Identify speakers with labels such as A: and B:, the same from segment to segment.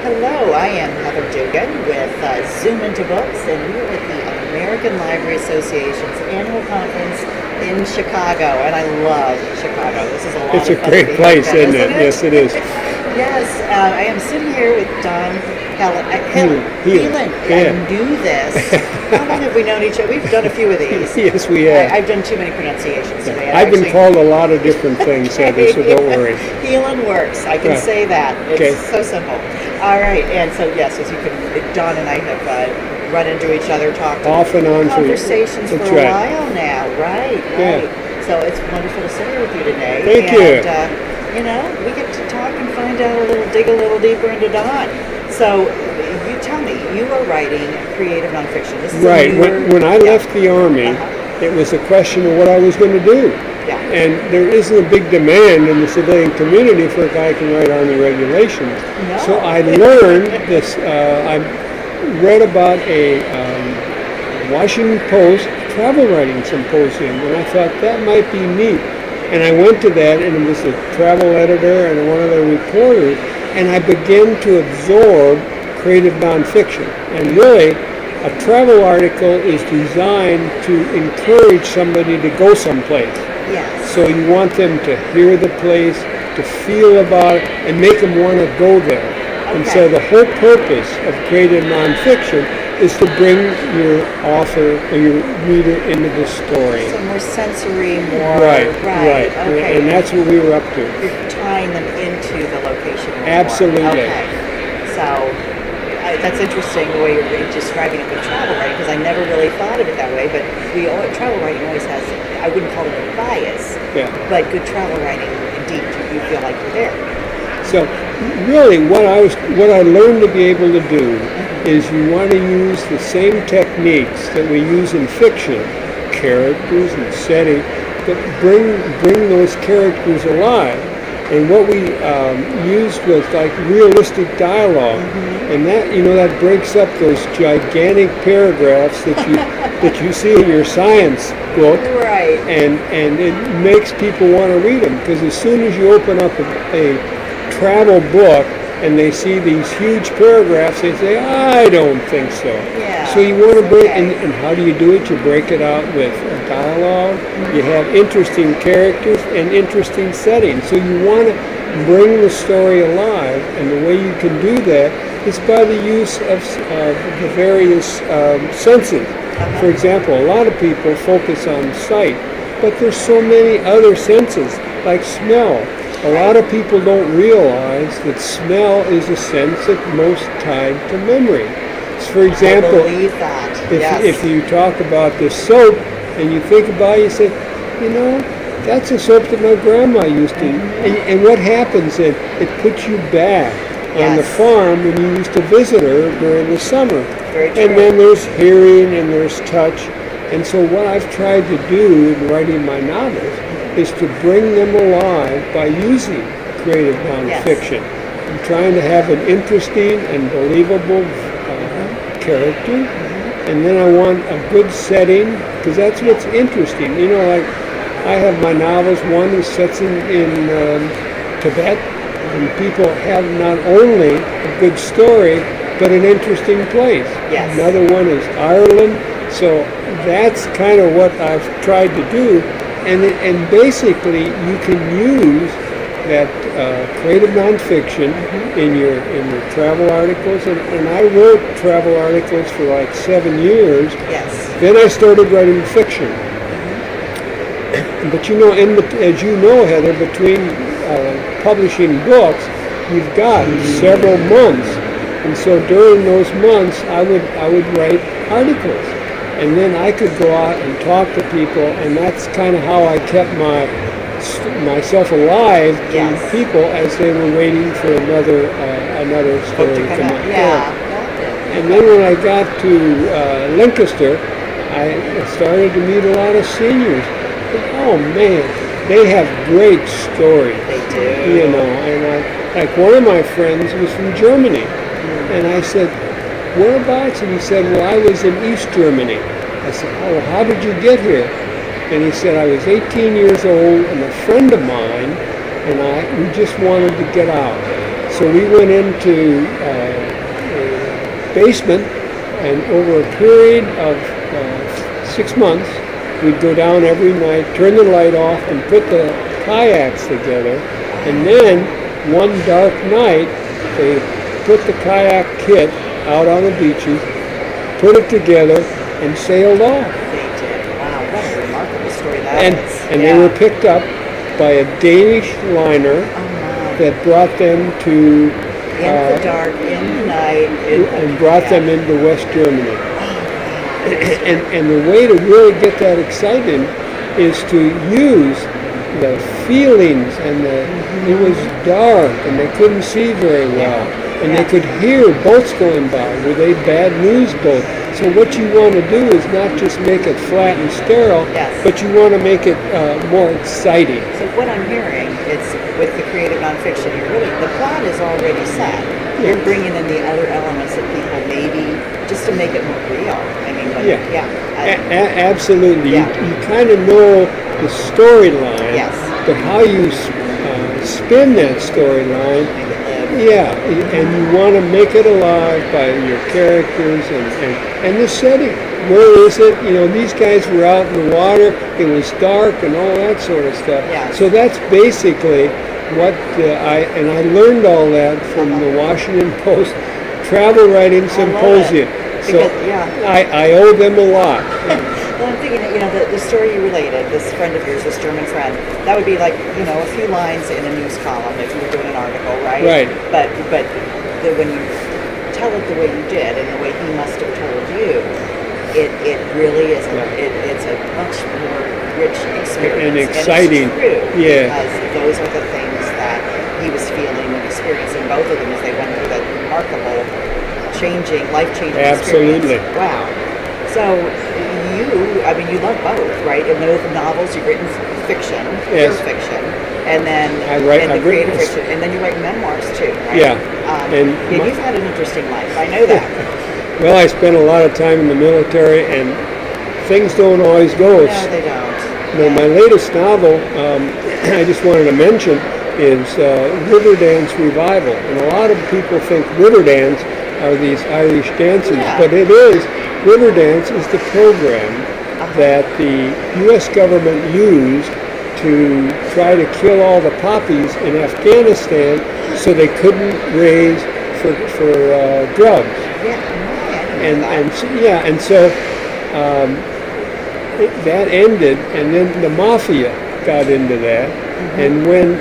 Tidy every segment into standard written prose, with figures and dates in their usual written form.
A: Hello, I am Heather Dugan with Zoom Into Books, and we are at the American Library Association's annual conference in Chicago, and I love Chicago. This is a lot
B: It's
A: of
B: a
A: fun
B: great
A: to be
B: place,
A: here,
B: isn't it? Yes, it is.
A: Yes, I am sitting here with Helin.
B: Yeah.
A: I knew this. How long have we known each other? We've done a few of these.
B: Yes, we have.
A: I've done too many pronunciations today.
B: I've been called a lot of different things, Heather, so don't worry.
A: Helin works. I can
B: Right.
A: say that. It's
B: Okay.
A: so simple. All right, and so yes, as you can, Don and I have run into each other, talked
B: Off and on for
A: conversations for
B: that's
A: a
B: right.
A: while now. Right.
B: Yeah.
A: So it's wonderful to sit here with you today.
B: Thank you.
A: You know, we get to talk and find out dig a little deeper into Don. So you tell me, you are writing creative nonfiction. This is
B: Right.
A: a newer,
B: When I left the Army, it was a question of what I was going to do.
A: Yeah.
B: And there isn't a big demand in the civilian community for a guy who can write Army regulations.
A: No.
B: So I learned this. I read about a Washington Post travel writing symposium, and I thought that might be neat. And I went to that, and it was a travel editor and one of the reporters, and I began to absorb creative nonfiction. And really, a travel article is designed to encourage somebody to go someplace.
A: Yes.
B: So you want them to hear the place, to feel about it, and make them want to go there. And so the whole purpose of creative nonfiction is to bring your author or your reader into the story.
A: So more sensory, more
B: Right.
A: Okay.
B: And that's what we were up to.
A: You're tying them into the location. More.
B: Absolutely.
A: Okay. So that's interesting the way you're describing it with travel writing, because I never really thought of it that way. But travel writing always has, I wouldn't call it a bias,
B: Yeah.
A: but good travel writing, indeed, you feel like you're there.
B: So really what I learned to be able to do is you want to use the same techniques that we use in fiction, characters and setting, but bring those characters alive. And what we used was like realistic dialogue, and that breaks up those gigantic paragraphs that you see in your science book,
A: Right.
B: and it makes people want to read them, because as soon as you open up a travel book and they see these huge paragraphs, they say, I don't think so.
A: Yeah.
B: So you want to break, and how do you do it? You break it out with a dialogue. You have interesting characters and interesting settings. So you want to bring the story alive, and the way you can do that is by the use of the various senses. For example, a lot of people focus on sight, but there's so many other senses, like smell. A lot of people don't realize that smell is a sense that's most tied to memory. So for example,
A: I believe that.
B: if you talk about this soap and you think about it, you say, that's a soap that my grandma used to use. And what happens is it puts you back on the farm when you used to visit her during the summer.
A: Very true.
B: And then there's hearing and there's touch. And so what I've tried to do in writing my novels is to bring them alive by using creative nonfiction. I'm trying to have an interesting and believable character, and then I want a good setting, because that's what's interesting. Like I have my novels, one is set in Tibet, and people have not only a good story, but an interesting place.
A: Yes.
B: Another one is Ireland, so that's kind of what I've tried to do. And basically, you can use that creative nonfiction in your travel articles. And I wrote travel articles for like 7 years.
A: Yes.
B: Then I started writing fiction. But as you know, Heather, between publishing books, you've got several months. And so during those months, I would write articles. And then I could go out and talk to people, and that's kind of how I kept myself alive to people as they were waiting for another story to come out.
A: Yeah.
B: And then when I got to Lancaster, I started to meet a lot of seniors. Oh man, they have great stories.
A: They do.
B: And like one of my friends was from Germany, and I said, whereabouts? And he said, well, I was in East Germany. I said, oh, how did you get here? And he said, I was 18 years old, and a friend of mine and we just wanted to get out. So we went into basement, and over a period of 6 months, we'd go down every night, turn the light off, and put the kayaks together. And then, one dark night, they put the kayak kit out on the beaches, put it together, and sailed off.
A: They did. Wow, what a remarkable story that is.
B: And they were picked up by a Danish liner that brought them to
A: in the dark, in the night,
B: and brought them into West Germany. And the way to really get that exciting is to use the feelings, and it was dark and they couldn't see very well, and they could hear boats going by. Were they bad news boats? So what you want to do is not just make it flat and sterile, but you want to make it more exciting.
A: So what I'm hearing is, with the creative nonfiction, the plot is already set. You're bringing in the other elements that people maybe, just to make it more real. I mean,
B: absolutely. You kind of know the storyline, but how you spin that storyline, and you want to make it alive by your characters and the setting. Where is it? These guys were out in the water, it was dark and all that sort of stuff. So that's basically what I learned all that from the Washington Post Travel Writing Symposium. So I owe them a lot.
A: Well, I'm thinking, the story you related, this friend of yours, this German friend, that would be like, a few lines in a news column if you were doing an article, right?
B: Right.
A: But when you tell it the way you did and the way he must have told you, it really is it's a much more rich experience.
B: And exciting.
A: And it's true, because those are the things that he was feeling and experiencing, both of them, as they went through that remarkable life-changing
B: Absolutely.
A: experience. Wow. So you love both, right? In both novels, you've written fiction, pure fiction, and then creative fiction, and then you write memoirs too, right?
B: Yeah.
A: You've had an interesting life. I know that.
B: Well, I spent a lot of time in the military, and things don't always go.
A: No, they don't.
B: My latest novel, I just wanted to mention, is River Dance Revival. And a lot of people think River Dance are these Irish dances, but it is. River Dance is the program that the U.S. government used to try to kill all the poppies in Afghanistan so they couldn't raise for drugs. And so that ended, and then the mafia got into that. And when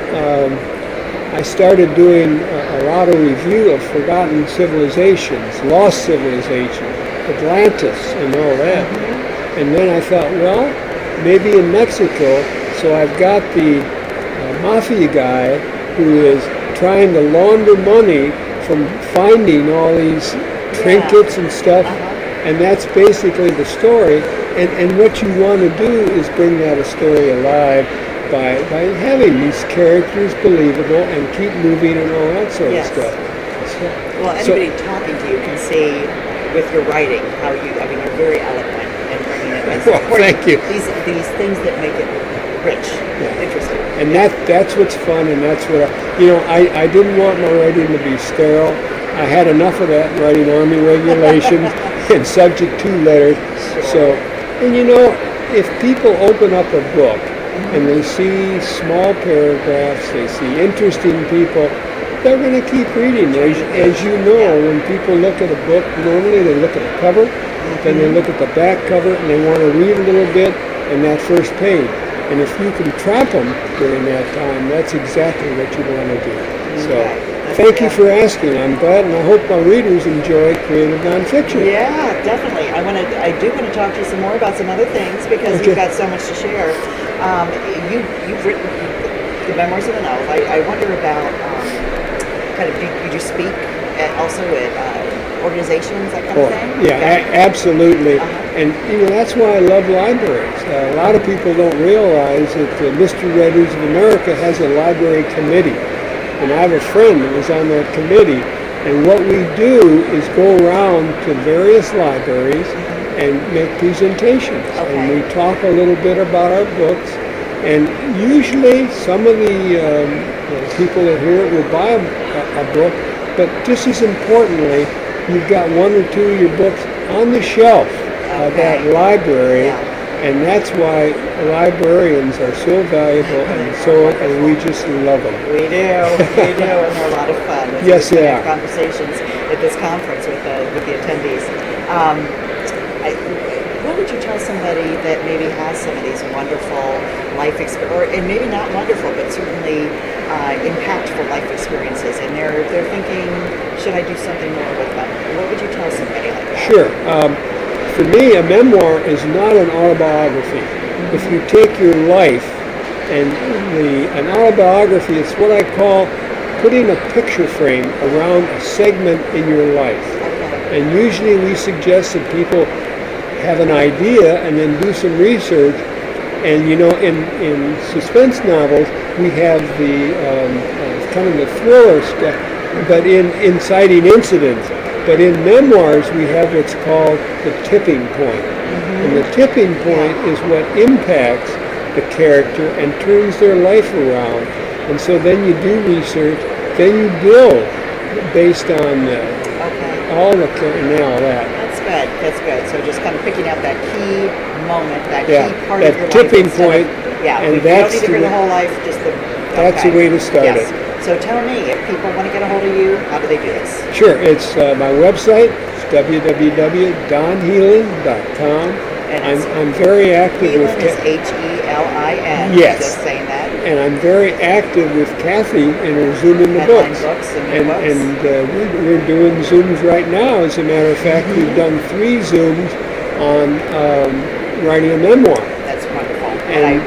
B: I started doing a lot of review of forgotten civilizations, lost civilizations, Atlantis and all that. And then I thought, well, maybe in Mexico, so I've got the mafia guy who is trying to launder money from finding all these trinkets and stuff, and that's basically the story. And what you want to do is bring that story alive by having these characters believable and keep moving and all that sort of stuff.
A: Anybody talking to you can see with your writing how you're very eloquent in bringing it.
B: Thank you.
A: These things that make it rich, interesting.
B: And that's what's fun, and that's what I didn't want my writing to be sterile. I had enough of that writing Army regulations and Subject 2 letters. So, and if people open up a book and they see small paragraphs, they see interesting people, they're going to keep reading. As you know, when people look at a book, normally they look at the cover, then they look at the back cover, and they want to read a little bit in that first page. And if you can trap them during that time, that's exactly what you want to do. So, thank you for asking. I'm glad, and I hope my readers enjoy creative nonfiction.
A: Yeah, definitely. I do want to talk to you some more about some other things, because you've got so much to share. You've written the memoirs of the novel. I wonder about did you speak also at organizations, that kind of thing?
B: Yeah, absolutely. And that's why I love libraries. A lot of people don't realize that the Mystery Writers of America has a library committee. And I have a friend that was on that committee. And what we do is go around to various libraries and make presentations. And we talk a little bit about our books. And usually some of the people that hear it will buy a book, but just as importantly, you've got one or two of your books on the shelf of that library.
A: Yeah.
B: And that's why librarians are so valuable, and we just love them.
A: We do, and they're a lot of fun.
B: Yes, they are.
A: Conversations at this conference with the attendees. What would you tell somebody that maybe has some of these wonderful life experiences, and maybe not wonderful, but certainly impactful life experiences, and they're thinking, should I do something more with them? What would you tell somebody like that?
B: Sure. For me, a memoir is not an autobiography. If you take your life and an autobiography, it's what I call putting a picture frame around a segment in your life.
A: Okay.
B: And usually we suggest that people have an idea and then do some research. And in suspense novels, we have the kind of the thriller stuff, but in inciting incidents. But in memoirs, we have what's called the tipping point. And the tipping point is what impacts the character and turns their life around. And so then you do research, then you build based on all the now that.
A: That's good. So just kind of picking out that key moment, that key part of your
B: that tipping
A: life.
B: Point.
A: And
B: that's
A: you don't need to hear the whole life, just the...
B: That's the way to start it.
A: So tell me, if people want to get a hold of you, how do they do this?
B: Sure. It's my website. It's www.donhelin.com. I'm very active with...
A: Helin is H-E-L-I-N.
B: Yes.
A: Just saying that.
B: And I'm very active with Kathy in her Zoom in the books. And we're doing Zooms right now. As a matter of fact, we've done 3 Zooms on writing a memoir.
A: That's wonderful.
B: And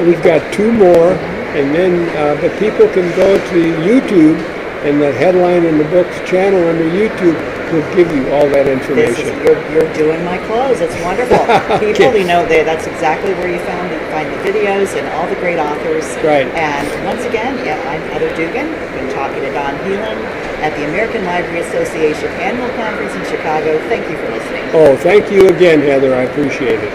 B: we've got 2 more. And then, but people can go to YouTube, and the headline in the book's channel under YouTube will give you all that information.
A: You're doing my clothes. It's wonderful. People, that's exactly where you find the videos and all the great authors.
B: Right.
A: And once again, I'm Heather Dugan. I've been talking to Don Helin at the American Library Association Annual Conference in Chicago. Thank you for listening.
B: Oh, thank you again, Heather. I appreciate it.